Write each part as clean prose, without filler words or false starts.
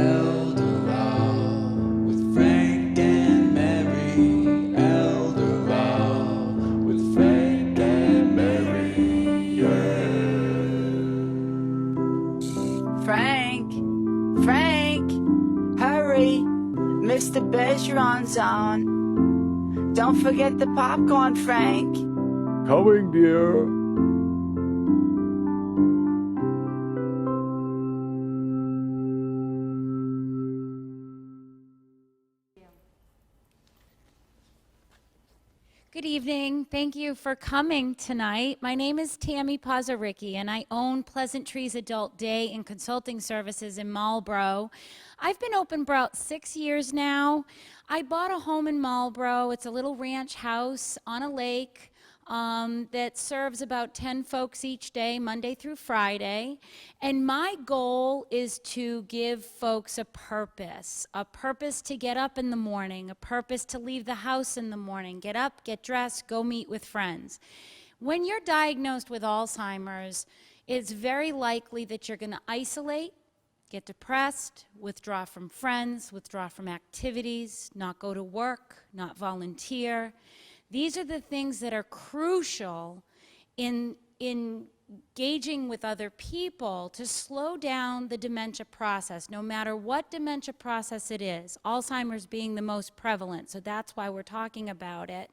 Eldorado with Frank and Mary. Eldorado with Frank and Mary. Yeah. Frank, hurry. Mr. Bergeron's on. Don't forget the popcorn, Frank. Coming, dear. Good evening. Thank you for coming tonight. My name is Tammy Pazaricki, and I own Pleasant Trees Adult Day and Consulting Services in Marlborough. I've been open about 6 years now. I bought a home in Marlborough. It's a little ranch house on a lake that serves about 10 folks each day, Monday through Friday. And my goal is to give folks a purpose to get up in the morning, a purpose to leave the house in the morning, get up, get dressed, go meet with friends. When you're diagnosed with Alzheimer's, it's very likely that you're going to isolate, get depressed, withdraw from friends, withdraw from activities, not go to work, not volunteer. These are the things that are crucial in engaging with other people to slow down the dementia process, no matter what dementia process it is, Alzheimer's being the most prevalent, so that's why we're talking about it.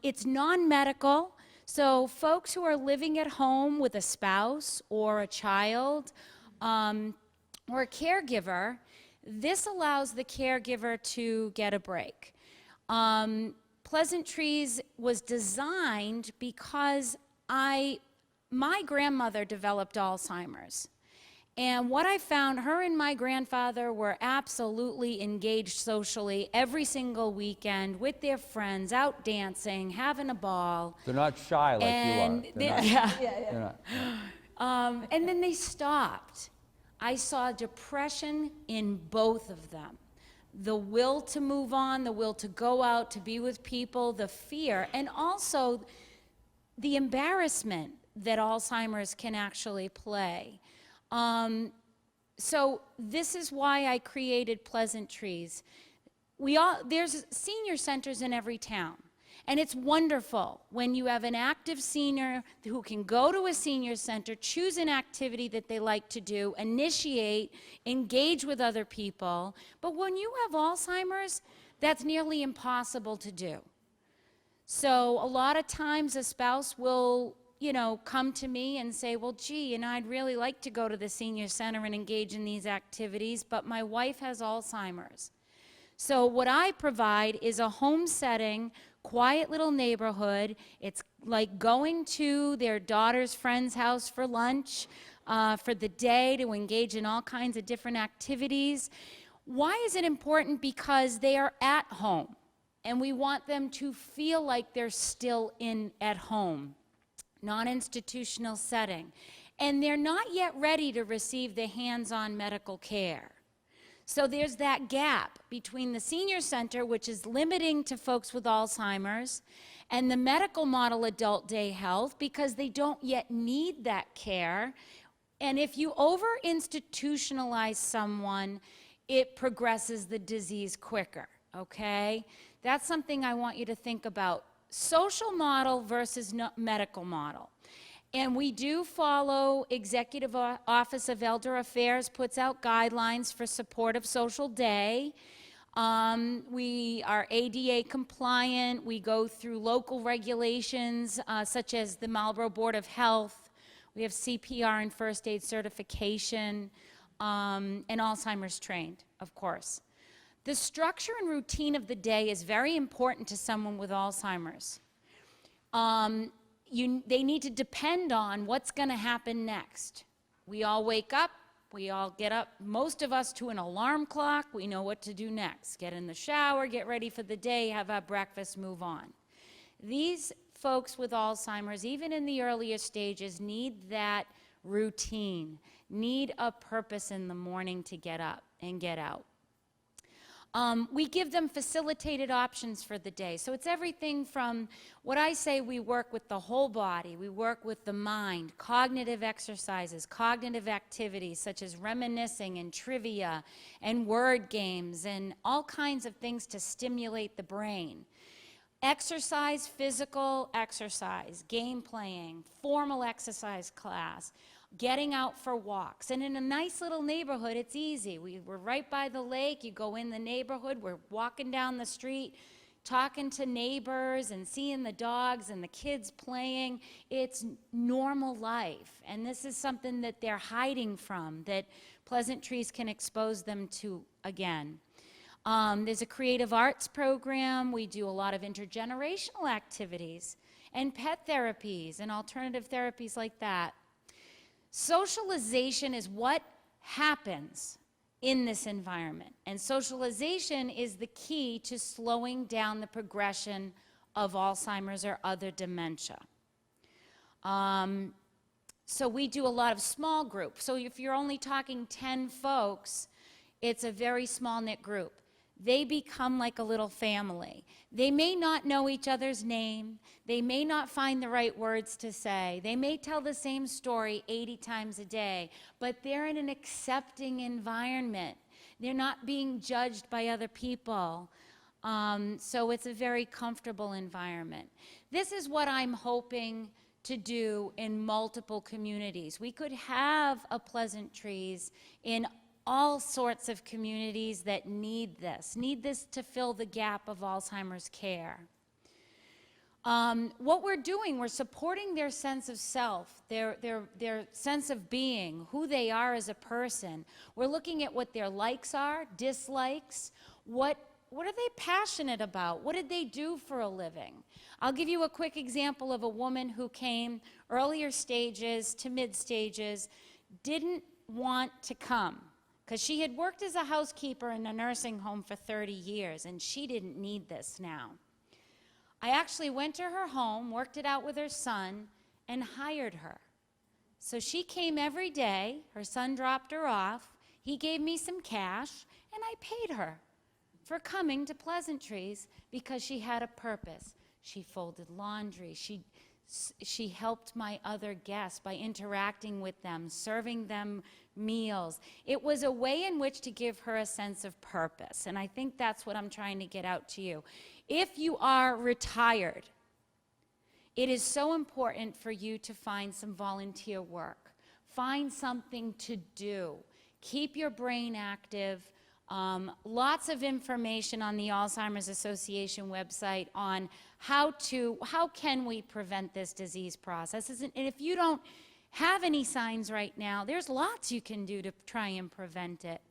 It's non-medical, so folks who are living at home with a spouse or a child or a caregiver, this allows the caregiver to get a break. Pleasant Trees was designed because my grandmother developed Alzheimer's. And what I found, her and my grandfather were absolutely engaged socially every single weekend with their friends, out dancing, having a ball. They're not shy like And you are. They're not. and then they stopped. I saw depression in both of them. The will to move on, the will to go out, to be with people, the fear, and also the embarrassment that Alzheimer's can actually play. So this is why I created Pleasant Trees. There's senior centers in every town. And it's wonderful when you have an active senior who can go to a senior center, choose an activity that they like to do, initiate, engage with other people. But when you have Alzheimer's, that's nearly impossible to do. So a lot of times a spouse will, come to me and say, well, gee, I'd really like to go to the senior center and engage in these activities, but my wife has Alzheimer's. So what I provide is a home setting, quiet little neighborhood. It's like going to their daughter's friend's house for lunch, for the day, to engage in all kinds of different activities. Why is it important? Because they are at home, and we want them to feel like they're still at home, non-institutional setting. And they're not yet ready to receive the hands-on medical care. So there's that gap between the senior center, which is limiting to folks with Alzheimer's, and the medical model adult day health, because they don't yet need that care. And if you over-institutionalize someone, it progresses the disease quicker, okay? That's something I want you to think about. Social model versus medical model. And we do follow Executive Office of Elder Affairs puts out guidelines for support of social day. We are ADA compliant. We go through local regulations such as the Marlborough Board of Health. We have CPR and first aid certification, and Alzheimer's trained, of course. The structure and routine of the day is very important to someone with Alzheimer's. They need to depend on what's going to happen next. We all wake up, we all get up, most of us to an alarm clock. We know what to do next. Get in the shower, get ready for the day, have our breakfast, move on. These folks with Alzheimer's, even in the earlier stages, need that routine, need a purpose in the morning to get up and get out. We give them facilitated options for the day. So it's everything from what I say, we work with the whole body, we work with the mind, cognitive exercises, cognitive activities such as reminiscing and trivia and word games and all kinds of things to stimulate the brain. Exercise, physical exercise, game playing, formal exercise class, getting out for walks. And in a nice little neighborhood, it's easy. We're right by the lake. You go in the neighborhood. We're walking down the street, talking to neighbors and seeing the dogs and the kids playing. It's normal life. And this is something that they're hiding from, that Pleasant Trees can expose them to again. There's a creative arts program. We do a lot of intergenerational activities and pet therapies and alternative therapies like that. Socialization is what happens in this environment, and socialization is the key to slowing down the progression of Alzheimer's or other dementia. So we do a lot of small groups. So if you're only talking 10 folks, it's a very small knit group. They become like a little family. They may not know each other's name. They may not find the right words to say. They may tell the same story 80 times a day, but they're in an accepting environment. They're not being judged by other people. So it's a very comfortable environment. This is what I'm hoping to do in multiple communities. We could have a Pleasant Trees in all sorts of communities that need this to fill the gap of Alzheimer's care. What we're doing, we're supporting their sense of self, their sense of being, who they are as a person. We're looking at what their likes are, dislikes, what are they passionate about? What did they do for a living? I'll give you a quick example of a woman who came earlier stages to mid stages, didn't want to come, because she had worked as a housekeeper in a nursing home for 30 years, and she didn't need this now. I actually went to her home, worked it out with her son, and hired her. So she came every day. Her son dropped her off. He gave me some cash, and I paid her for coming to Pleasant Trees because she had a purpose. She folded laundry. She helped my other guests by interacting with them, serving them meals. It was a way in which to give her a sense of purpose, and I think that's what I'm trying to get out to you. If you are retired, it is so important for you to find some volunteer work. Find something to do. Keep your brain active. Lots of information on the Alzheimer's Association website on how can we prevent this disease process. And if you don't have any signs right now, there's lots you can do to try and prevent it.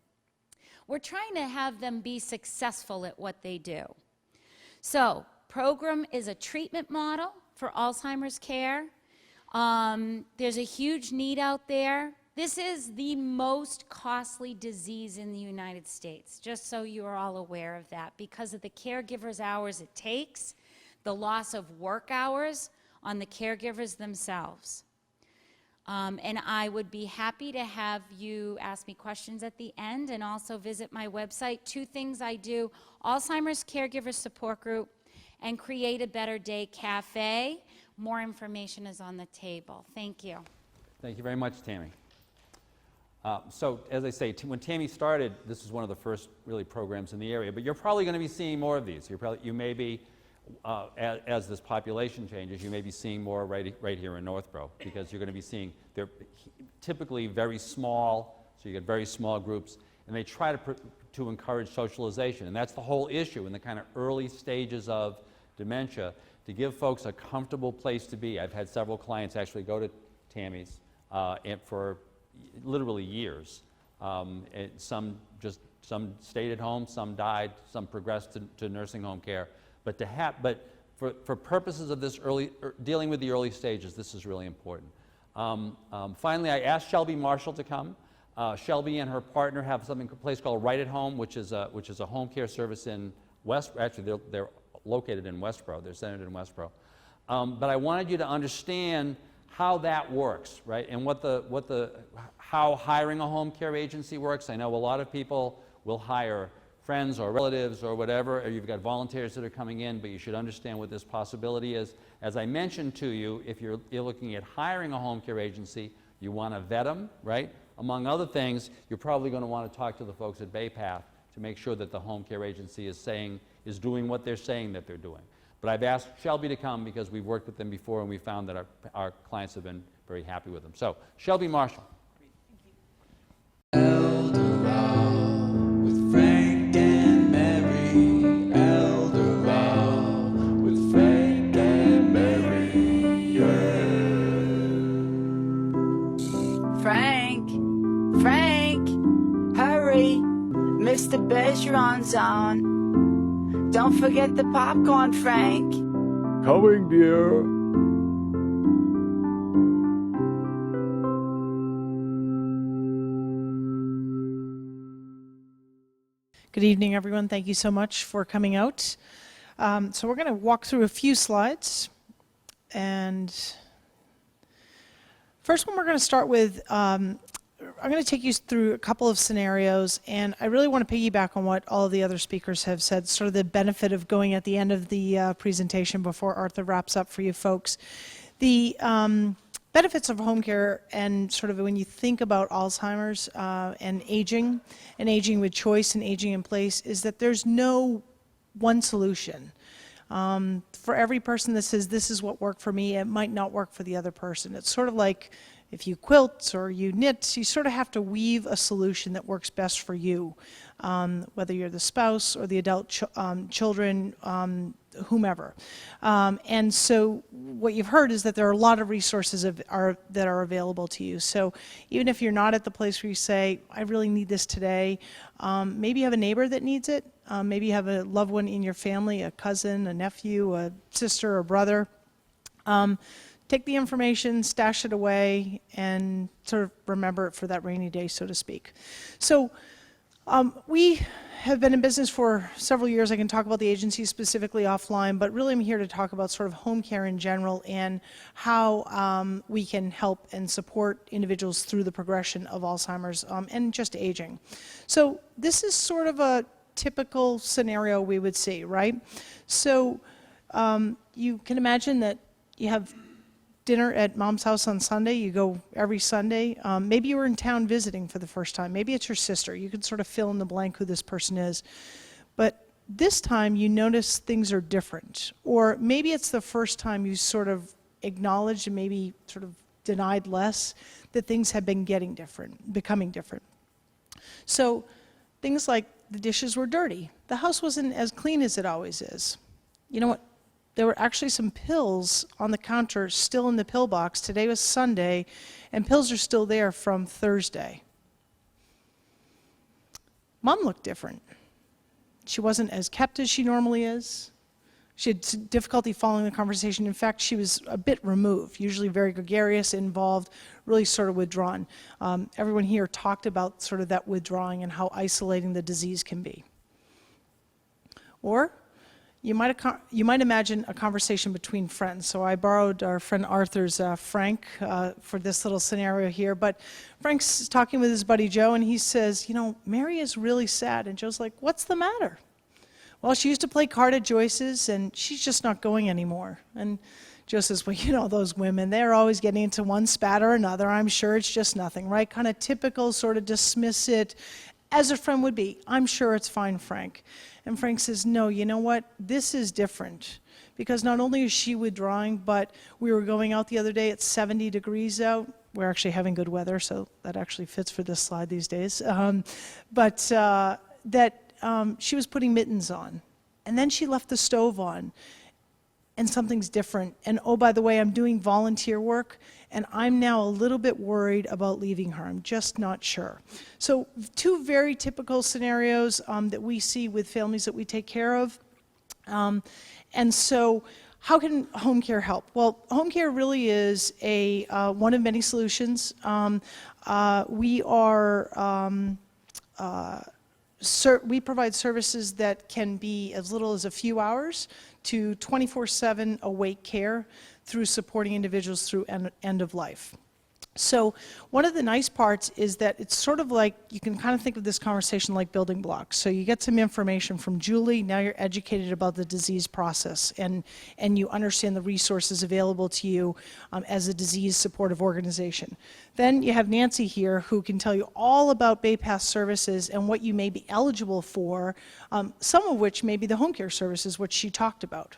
We're trying to have them be successful at what they do. So, program is a treatment model for Alzheimer's care. There's a huge need out there. This is the most costly disease in the United States, just so you are all aware of that, because of the caregivers' hours it takes, the loss of work hours on the caregivers themselves. And I would be happy to have you ask me questions at the end and also visit my website. 2 things I do: Alzheimer's Caregiver Support Group and Create a Better Day Cafe. More information is on the table. Thank you. Thank you very much, Tammy. So, as I say, when Tammy started, this is one of the first really programs in the area, but you're probably going to be seeing more of these. You may be, as this population changes, you may be seeing more right here in Northborough, because you're going to be seeing, they're typically very small, so you get very small groups, and they try to encourage socialization, and that's the whole issue in the kind of early stages of dementia, to give folks a comfortable place to be. I've had several clients actually go to Tammy's and for literally years. And some stayed at home, some died, some progressed to nursing home care. But for purposes of this dealing with the early stages, this is really important. Finally, I asked Shelby Marshall to come. Shelby and her partner have a place called Right at Home, which is a home care service in actually they're located in Westboro. They're centered in Westboro. But I wanted you to understand how that works, right? And how hiring a home care agency works. I know a lot of people will hire friends or relatives or whatever, or you've got volunteers that are coming in, but you should understand what this possibility is. As I mentioned to you, if you're looking at hiring a home care agency, you want to vet them, right? Among other things, you're probably going to want to talk to the folks at BayPath to make sure that the home care agency is doing what they're saying that they're doing. But I've asked Shelby to come because we've worked with them before and we found that our clients have been very happy with them. So, Shelby Marshall. Eldorado with Frank and Mary. Eldorado with Frank and Mary. Yeah. Frank, hurry. Mr. Bergeron's on. Don't forget the popcorn, Frank. Coming, dear. Good evening, everyone. Thank you so much for coming out. So we're going to walk through a few slides. And first one we're going to start with, I'm going to take you through a couple of scenarios, and I really want to piggyback on what all of the other speakers have said, sort of the benefit of going at the end of the presentation before Arthur wraps up for you folks. The benefits of home care, and sort of when you think about Alzheimer's and aging with choice and aging in place, is that there's no one solution. For every person that says this is what worked for me, it might not work for the other person. It's sort of like if you quilt or you knit, you sort of have to weave a solution that works best for you, whether you're the spouse or the adult children, whomever. And so what you've heard is that there are a lot of resources that are available to you. So even if you're not at the place where you say, I really need this today, maybe you have a neighbor that needs it. Maybe you have a loved one in your family, a cousin, a nephew, a sister, or brother. Take the information, stash it away, and sort of remember it for that rainy day, so to speak. So we have been in business for several years. I can talk about the agency specifically offline, but really I'm here to talk about sort of home care in general and how we can help and support individuals through the progression of Alzheimer's and just aging. So this is sort of a typical scenario we would see, right? So you can imagine that you have dinner at mom's house on Sunday. You go every Sunday. Maybe you were in town visiting for the first time. Maybe it's your sister. You can sort of fill in the blank who this person is. But this time you notice things are different. Or maybe it's the first time you sort of acknowledged and maybe sort of denied less that things have been getting different, becoming different. So things like the dishes were dirty. The house wasn't as clean as it always is. You know what? There were actually some pills on the counter still in the pill box. Today was Sunday, and pills are still there from Thursday. Mom looked different. She wasn't as kept as she normally is. She had difficulty following the conversation. In fact, she was a bit removed, usually very gregarious, involved, really sort of withdrawn. Everyone here talked about sort of that withdrawing and how isolating the disease can be. Or you might imagine a conversation between friends. So I borrowed our friend Arthur's Frank for this little scenario here. But Frank's talking with his buddy Joe, and he says, you know, Mary is really sad. And Joe's like, what's the matter? Well, she used to play card at Joyce's, and she's just not going anymore. And Joe says, well, you know, those women, they're always getting into one spat or another. I'm sure it's just nothing, right? Kind of typical, sort of dismiss it as a friend would be. I'm sure it's fine, Frank. And Frank says, no, you know what? This is different. Because not only is she withdrawing, but we were going out the other day, it's 70 degrees out. We're actually having good weather, so that actually fits for this slide these days. She was putting mittens on. And then she left the stove on. And something's different. And oh, by the way, I'm doing volunteer work, and I'm now a little bit worried about leaving her. I'm just not sure. So two very typical scenarios that we see with families that we take care of. And so how can home care help? Well, home care really is one of many solutions. We provide services that can be as little as a few hours to 24/7 awake care through supporting individuals through end of life. So one of the nice parts is that it's sort of like, you can kind of think of this conversation like building blocks. So you get some information from Julie, now you're educated about the disease process, and you understand the resources available to you as a disease supportive organization. Then you have Nancy here who can tell you all about BayPass services and what you may be eligible for, some of which may be the home care services, which she talked about.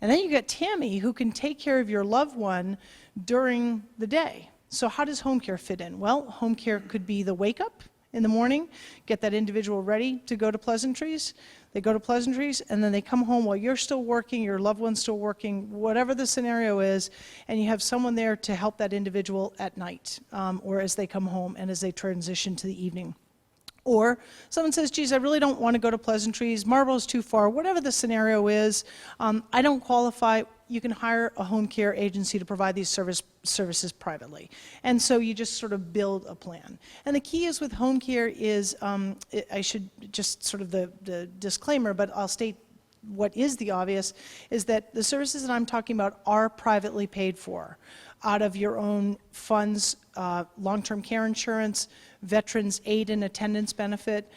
And then you got Tammy who can take care of your loved one during the day. So how does home care fit in? Well, home care could be the wake up in the morning, get that individual ready to go to pleasantries. They go to pleasantries, and then they come home while you're still working, your loved one's still working, whatever the scenario is, and you have someone there to help that individual at night, or as they come home and as they transition to the evening. Or someone says, geez, I really don't want to go to pleasantries, Marlboro's too far, whatever the scenario is, I don't qualify. You can hire a home care agency to provide these services privately. And so you just sort of build a plan. And the key is with home care is, I should just sort of the disclaimer, but I'll state what is the obvious, is that the services that I'm talking about are privately paid for out of your own funds, long-term care insurance, veterans aid and attendance benefit,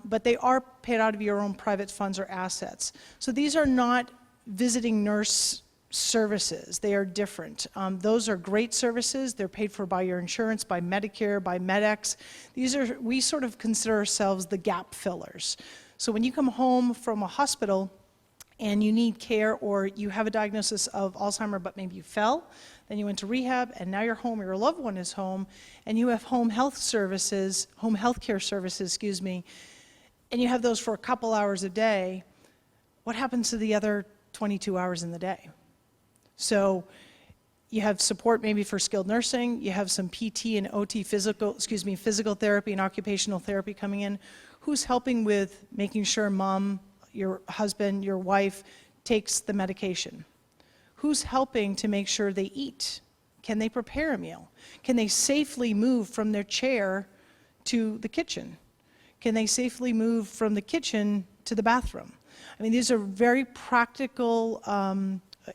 but they are paid out of your own private funds or assets. So these are not visiting nurse services. They are different. Those are great services. They're paid for by your insurance, by Medicare, by MedX. We sort of consider ourselves the gap fillers. So when you come home from a hospital and you need care, or you have a diagnosis of Alzheimer, but maybe you fell, then you went to rehab, and now you're home, your loved one is home, and you have home health care services, and you have those for a couple hours a day, what happens to the other 22 hours in the day? So you have support maybe for skilled nursing, you have some PT and OT physical therapy and occupational therapy coming in. Who's helping with making sure mom, your husband, your wife takes the medication? Who's helping to make sure they eat? Can they prepare a meal? Can they safely move from their chair to the kitchen? Can they safely move from the kitchen to the bathroom? I mean, these are very practical,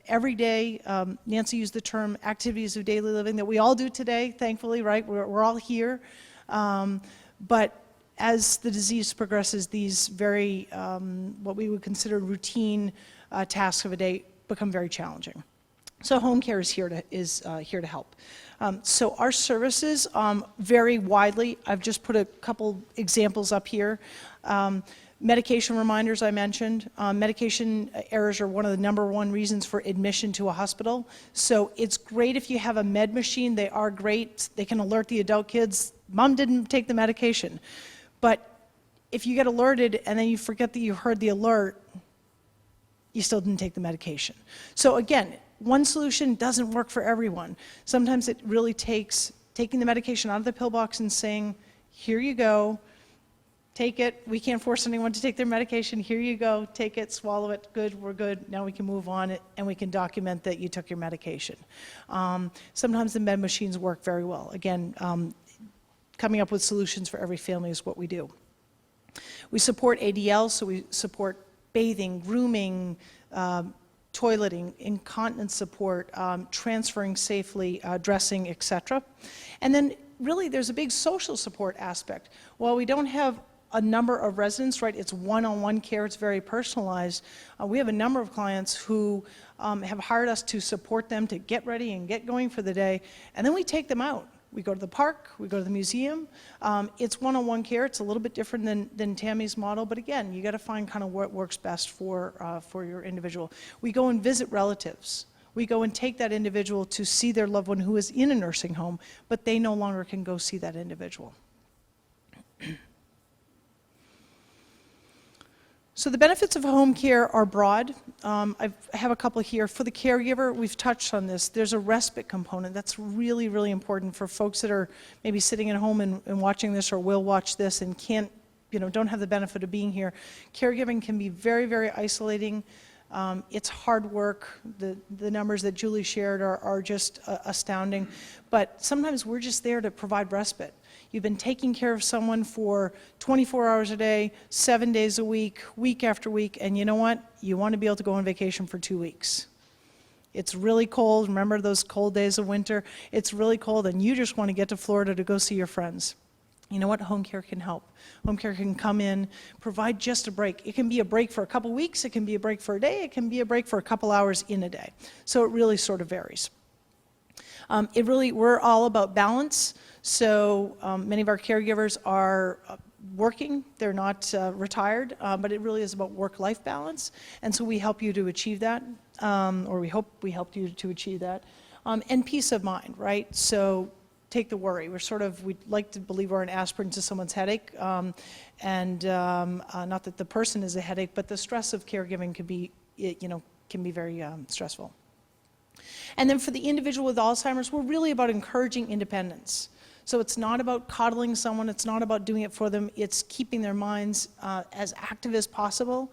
everyday, Nancy used the term activities of daily living that we all do today, thankfully, right? We're all here. But as the disease progresses, these very, what we would consider routine tasks of a day become very challenging. So home care is here to help. So our services vary widely. I've just put a couple examples up here. Medication reminders I mentioned. Medication errors are one of the #1 reasons for admission to a hospital. So it's great if you have a med machine. They are great. They can alert the adult kids, mom didn't take the medication. But if you get alerted and then you forget that you heard the alert, you still didn't take the medication. So again, one solution doesn't work for everyone. Sometimes it really takes taking the medication out of the pill box and saying, here you go, take it. We can't force anyone to take their medication. Here you go, take it, swallow it, good, we're good. Now we can move on and we can document that you took your medication. Sometimes the med machines work very well. Again, coming up with solutions for every family is what we do. We support ADL, so we support bathing, grooming, toileting, incontinence support, transferring safely, dressing, etc. And then really there's a big social support aspect. While we don't have a number of residents, right, it's one-on-one care, it's very personalized. We have a number of clients who have hired us to support them to get ready and get going for the day, and then we take them out. We go to the park, we go to the museum. It's one-on-one care. It's a little bit different than Tammy's model, but again, you got to find kind of what works best for your individual. We go and visit relatives. We go and take that individual to see their loved one who is in a nursing home, but they no longer can go see that individual. So the benefits of home care are broad. I have a couple here. For the caregiver, we've touched on this. There's a respite component. That's really, really important for folks that are maybe sitting at home and watching this or will watch this and can't, don't have the benefit of being here. Caregiving can be very, very isolating. It's hard work. The numbers that Julie shared are just astounding. But sometimes we're just there to provide respite. You've been taking care of someone for 24 hours a day, 7 days a week, week after week, and you know what? You want to be able to go on vacation for 2 weeks. It's really cold. Remember those cold days of winter? It's really cold, and you just want to get to Florida to go see your friends. You know what? Home care can help. Home care can come in, provide just a break. It can be a break for a couple weeks, it can be a break for a day, it can be a break for a couple hours in a day. So it really sort of varies. We're all about balance. So many of our caregivers are working, they're not retired, but it really is about work-life balance. And so we help you to achieve that, or we hope we helped you to achieve that. And peace of mind, right? So take the worry. We'd like to believe we're an aspirin to someone's headache, not that the person is a headache, but the stress of caregiving can be very stressful. And then for the individual with Alzheimer's, we're really about encouraging independence. So it's not about coddling someone, it's not about doing it for them, it's keeping their minds as active as possible,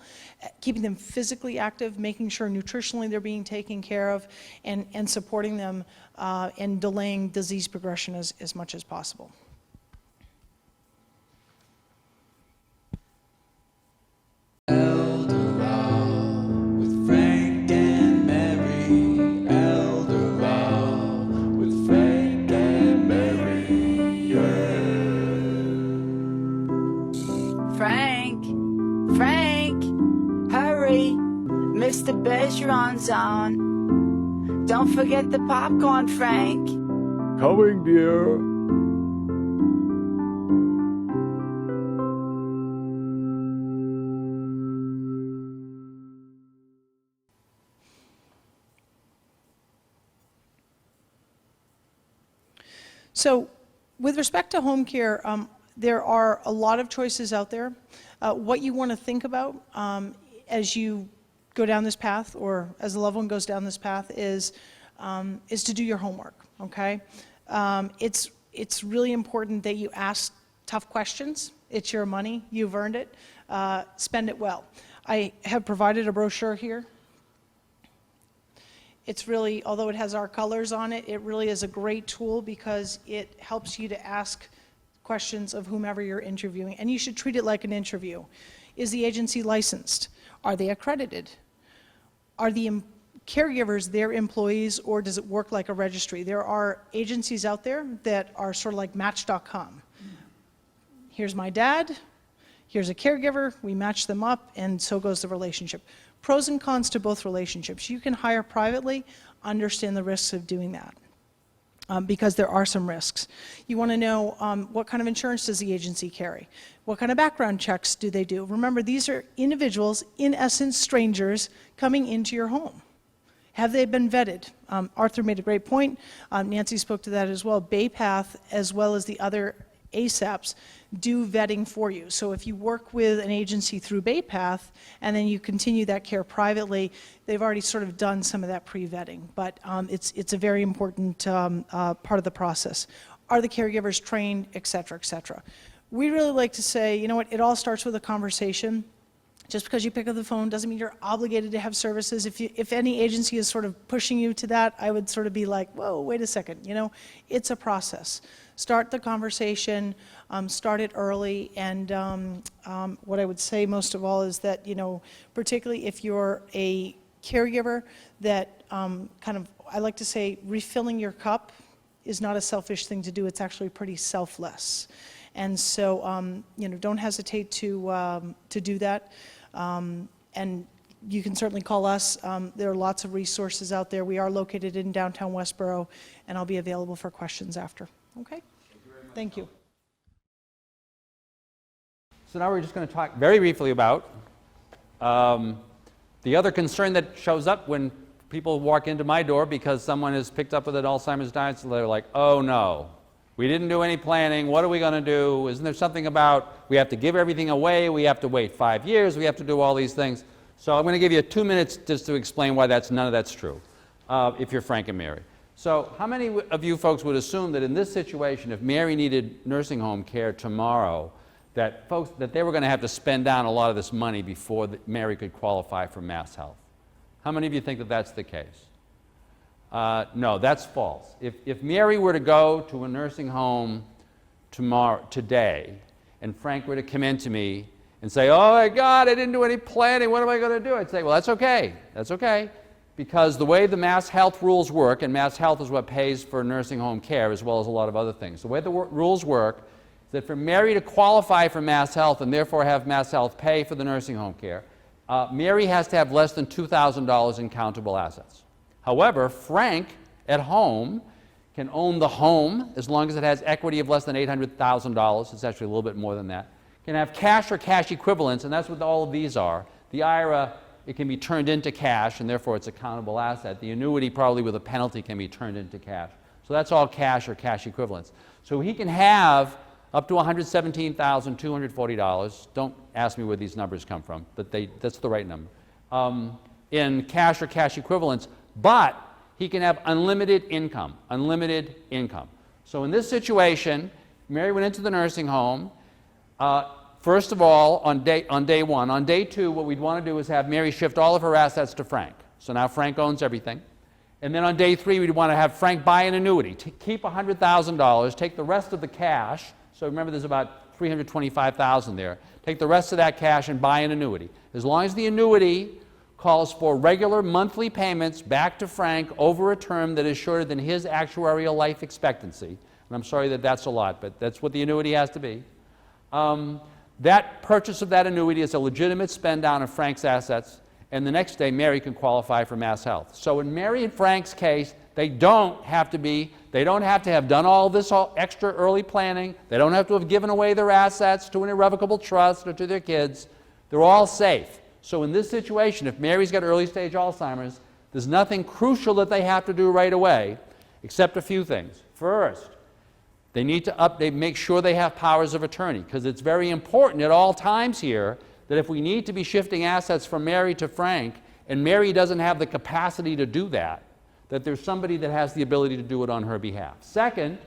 keeping them physically active, making sure nutritionally they're being taken care of, and supporting them and delaying disease progression as much as possible. With Frank and Mary, Eldorado, with Frank and Mary, Frank, hurry, Mr. Bergeron's on. Don't forget the popcorn, Frank. Coming, dear. So with respect to home care, there are a lot of choices out there. What you want to think about as you go down this path, or as a loved one goes down this path, is to do your homework, okay? It's really important that you ask tough questions. It's your money, you've earned it, spend it well. I have provided a brochure here. It's really, although it has our colors on it, it really is a great tool because it helps you to ask questions of whomever you're interviewing. And you should treat it like an interview. Is the agency licensed? Are they accredited? Are the caregivers their employees, or does it work like a registry? There are agencies out there that are sort of like Match.com. Here's my dad, here's a caregiver, we match them up, and so goes the relationship. Pros and cons to both relationships. You can hire privately, understand the risks of doing that, because there are some risks. You want to know what kind of insurance does the agency carry? What kind of background checks do they do? Remember, these are individuals, in essence strangers, coming into your home. Have they been vetted? Arthur made a great point. Nancy spoke to that as well. BayPath, as well as the other ASAPs, do vetting for you. So if you work with an agency through BayPath and then you continue that care privately, they've already sort of done some of that pre-vetting. But it's a very important part of the process. Are the caregivers trained, et cetera, et cetera. We really like to say, you know what, it all starts with a conversation. Just because you pick up the phone doesn't mean you're obligated to have services. If any agency is sort of pushing you to that, I would sort of be like, whoa, wait a second, you know, it's a process. Start the conversation, start it early, and what I would say most of all is that, you know, particularly if you're a caregiver, that I like to say, refilling your cup is not a selfish thing to do, it's actually pretty selfless. And so, you know, don't hesitate to do that. And you can certainly call us. There are lots of resources out there. We are located in downtown Westboro, and I'll be available for questions after. Okay? Thank you. So now we're just going to talk very briefly about the other concern that shows up when people walk into my door because someone is picked up with an Alzheimer's disease. So they're like, oh no, we didn't do any planning. What are we going to do? Isn't there something about we have to give everything away? We have to wait 5 years. We have to do all these things. So I'm going to give you 2 minutes just to explain why none of that's true, if you're Frank and Mary. So how many of you folks would assume that in this situation, if Mary needed nursing home care tomorrow, that they were going to have to spend down a lot of this money before Mary could qualify for Mass Health? How many of you think that that's the case? No, that's false. If Mary were to go to a nursing home today, and Frank were to come in to me and say, oh my God, I didn't do any planning, what am I going to do? I'd say, well, that's okay, that's okay. because the way the Mass Health rules work, and Mass Health is what pays for nursing home care as well as a lot of other things. The way the rules work is that for Mary to qualify for Mass Health and therefore have Mass Health pay for the nursing home care, Mary has to have less than $2,000 in countable assets. However, Frank at home can own the home as long as it has equity of less than $800,000. It's actually a little bit more than that. Can have cash or cash equivalents, and that's what all of these are. The IRA, it can be turned into cash, and therefore it's a countable asset. The annuity, probably with a penalty, can be turned into cash. So that's all cash or cash equivalents. So he can have up to $117,240. Don't ask me where these numbers come from, but that's the right number. In cash or cash equivalents, but he can have unlimited income, unlimited income. So in this situation, Mary went into the nursing home. First of all, on day one. On day two, what we'd want to do is have Mary shift all of her assets to Frank. So now Frank owns everything. And then on day three, we'd want to have Frank buy an annuity. Keep $100,000, take the rest of the cash. So remember, there's about $325,000 there. Take the rest of that cash and buy an annuity. As long as the annuity calls for regular monthly payments back to Frank over a term that is shorter than his actuarial life expectancy. And I'm sorry that that's a lot, but that's what the annuity has to be. That purchase of that annuity is a legitimate spend down of Frank's assets, and the next day Mary can qualify for Mass Health. So in Mary and Frank's case, they don't have to have done all this extra early planning. They don't have to have given away their assets to an irrevocable trust or to their kids. They're all safe. So in this situation, if Mary's got early stage Alzheimer's, there's nothing crucial that they have to do right away, except a few things. First, they need to make sure they have powers of attorney, because it's very important at all times here that if we need to be shifting assets from Mary to Frank, and Mary doesn't have the capacity to do that, that there's somebody that has the ability to do it on her behalf. Second,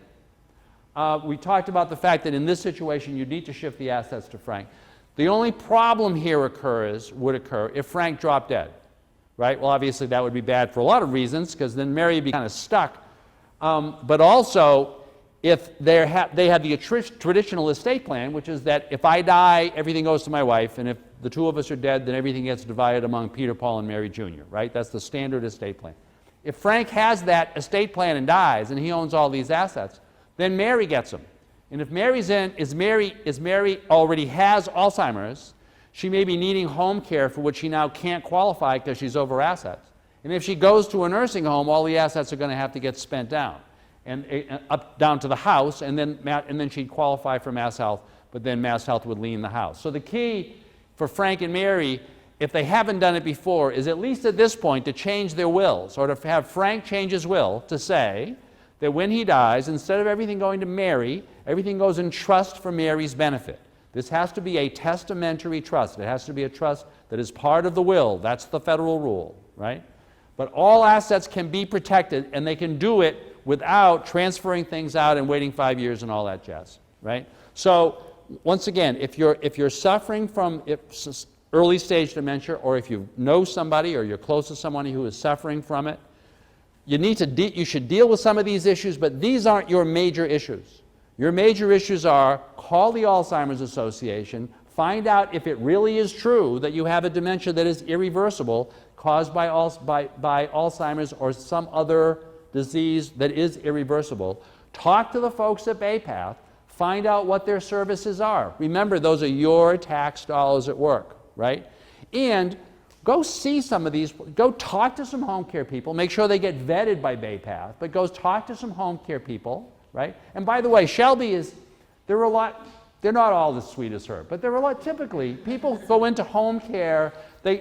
we talked about the fact that in this situation you need to shift the assets to Frank. The only problem here would occur if Frank dropped dead, right? Well, obviously that would be bad for a lot of reasons, because then Mary would be kind of stuck. But also, if they have the traditional estate plan, which is that if I die, everything goes to my wife, and if the two of us are dead, then everything gets divided among Peter, Paul, and Mary Jr., right? That's the standard estate plan. If Frank has that estate plan and dies, and he owns all these assets, then Mary gets them. And if Mary already has Alzheimer's, she may be needing home care for which she now can't qualify because she's over assets. And if she goes to a nursing home, all the assets are going to have to get spent down. And down to the house, and then she'd qualify for Mass Health, but then Mass Health would lien the house. So the key for Frank and Mary, if they haven't done it before, is at least at this point to change their wills, or to have Frank change his will to say that when he dies, instead of everything going to Mary, everything goes in trust for Mary's benefit. This has to be a testamentary trust. It has to be a trust that is part of the will. That's the federal rule, right? But all assets can be protected, and they can do it without transferring things out and waiting 5 years and all that jazz, right? So once again, if you're suffering from early stage dementia, or if you know somebody or you're close to somebody who is suffering from it, you should deal with some of these issues, but these aren't your major issues. Your major issues are call the Alzheimer's Association, find out if it really is true that you have a dementia that is irreversible caused by Alzheimer's or some other disease that is irreversible. Talk to the folks at BayPath. Find out what their services are. Remember, those are your tax dollars at work, right? And go see some of these. Go talk to some home care people. Make sure they get vetted by BayPath, but go talk to some home care people, right? And by the way, Shelby they're not all as sweet as her, but typically, people go into home care.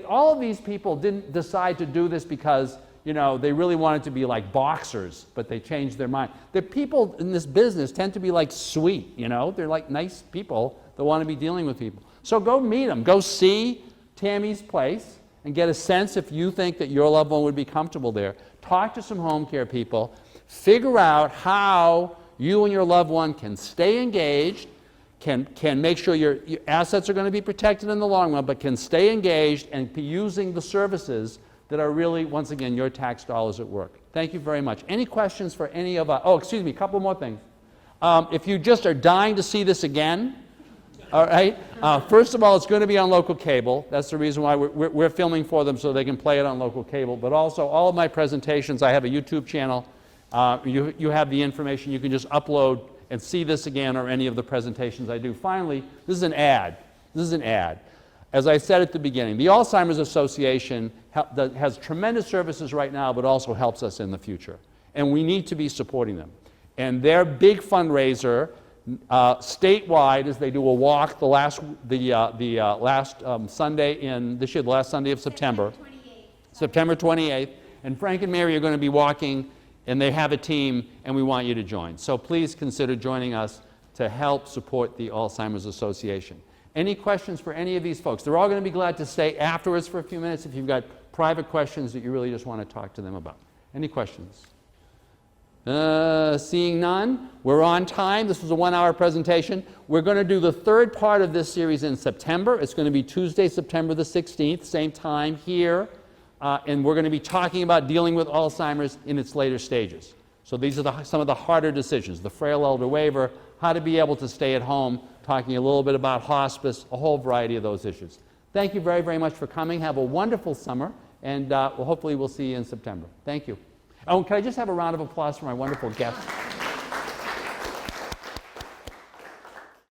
All of these people didn't decide to do this because they really wanted to be like boxers, but they changed their mind. The people in this business tend to be like sweet, They're like nice people that want to be dealing with people. So go meet them. Go see Tammy's place and get a sense if you think that your loved one would be comfortable there. Talk to some home care people. Figure out how you and your loved one can stay engaged, can make sure your assets are going to be protected in the long run, but can stay engaged and be using the services that are really, once again, your tax dollars at work. Thank you very much. Any questions for any of us? Oh, excuse me, a couple more things. If you just are dying to see this again, All right. First of all, it's going to be on local cable. That's the reason why we're filming for them so they can play it on local cable. But also, all of my presentations, I have a YouTube channel. You have the information. You can just upload and see this again or any of the presentations I do. Finally, this is an ad. This is an ad. As I said at the beginning, the Alzheimer's Association has tremendous services right now, but also helps us in the future. And we need to be supporting them. And their big fundraiser, statewide, as they do a walk the last Sunday in this year, the last Sunday of September, September 28th. And Frank and Mary are going to be walking, and they have a team, and we want you to join. So please consider joining us to help support the Alzheimer's Association. Any questions for any of these folks? They're all going to be glad to stay afterwards for a few minutes if you've got private questions that you really just want to talk to them about. Any questions? Seeing none, we're on time. This was a 1-hour presentation. We're going to do the third part of this series in September. It's going to be Tuesday, September the 16th, same time here. And we're going to be talking about dealing with Alzheimer's in its later stages. So these are some of the harder decisions, the frail elder waiver, how to be able to stay at home, talking a little bit about hospice, a whole variety of those issues. Thank you very, very much for coming. Have a wonderful summer, and hopefully we'll see you in September. Thank you. Oh, can I just have a round of applause for my wonderful guests?